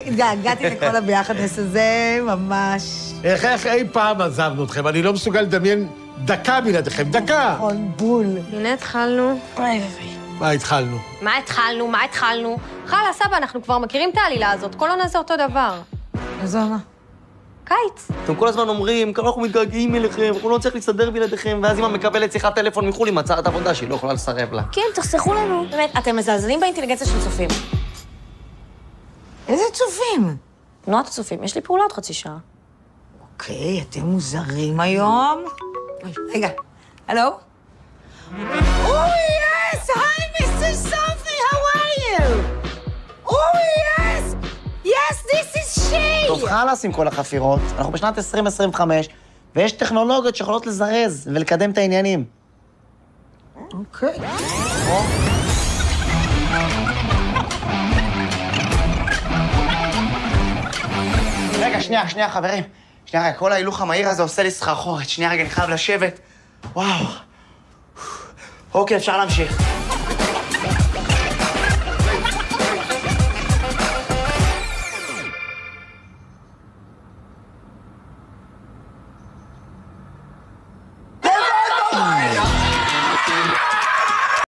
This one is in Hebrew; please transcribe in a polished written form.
התגעגעתי לכל הביחדנס הזה, ממש. איך אי פעם עזבנו אתכם? אני לא מסוגל לדמיין דקה בלעדיכם, דקה! נכון, בול. הנה התחלנו. מה התחלנו? מה התחלנו? חלה, סבא, אנחנו כבר מכירים את העלילה הזאת, כל עונה זה אותו דבר. אז מה? קיץ. אתם כל הזמן אומרים, אנחנו מתגעגעים אליכם, אנחנו לא צריך להסתדר בלעדיכם, ואז אמא מקבלת שיחת טלפון מחו"ל עם הצעת עבודה שהיא לא יכולה לסרב לה. כן, תחסכו לנו. באמת, אתם מזלזלים באינטליגנציה של צופים. איזה צופים? תנועת הצופים, יש לי פעולה עוד חצי שעה. אוקיי, אתם מוזרים היום. רגע, הלו? Oh, yes! Hi, Mr. Sophie, how are you? Oh, yes! Yes, this is she! טוב, חלאס עם כל החפירות. אנחנו בשנת 2025, ויש טכנולוגיות שיכולות לזרז ולקדם את העניינים. אוקיי. רגע, שנייה, חברים. שנייה, כל ההילוך המהיר הזה עושה לי סחרחורת. שנייה, רגע, אני חייב לשבת. וואו. אוקיי, אפשר להמשיך.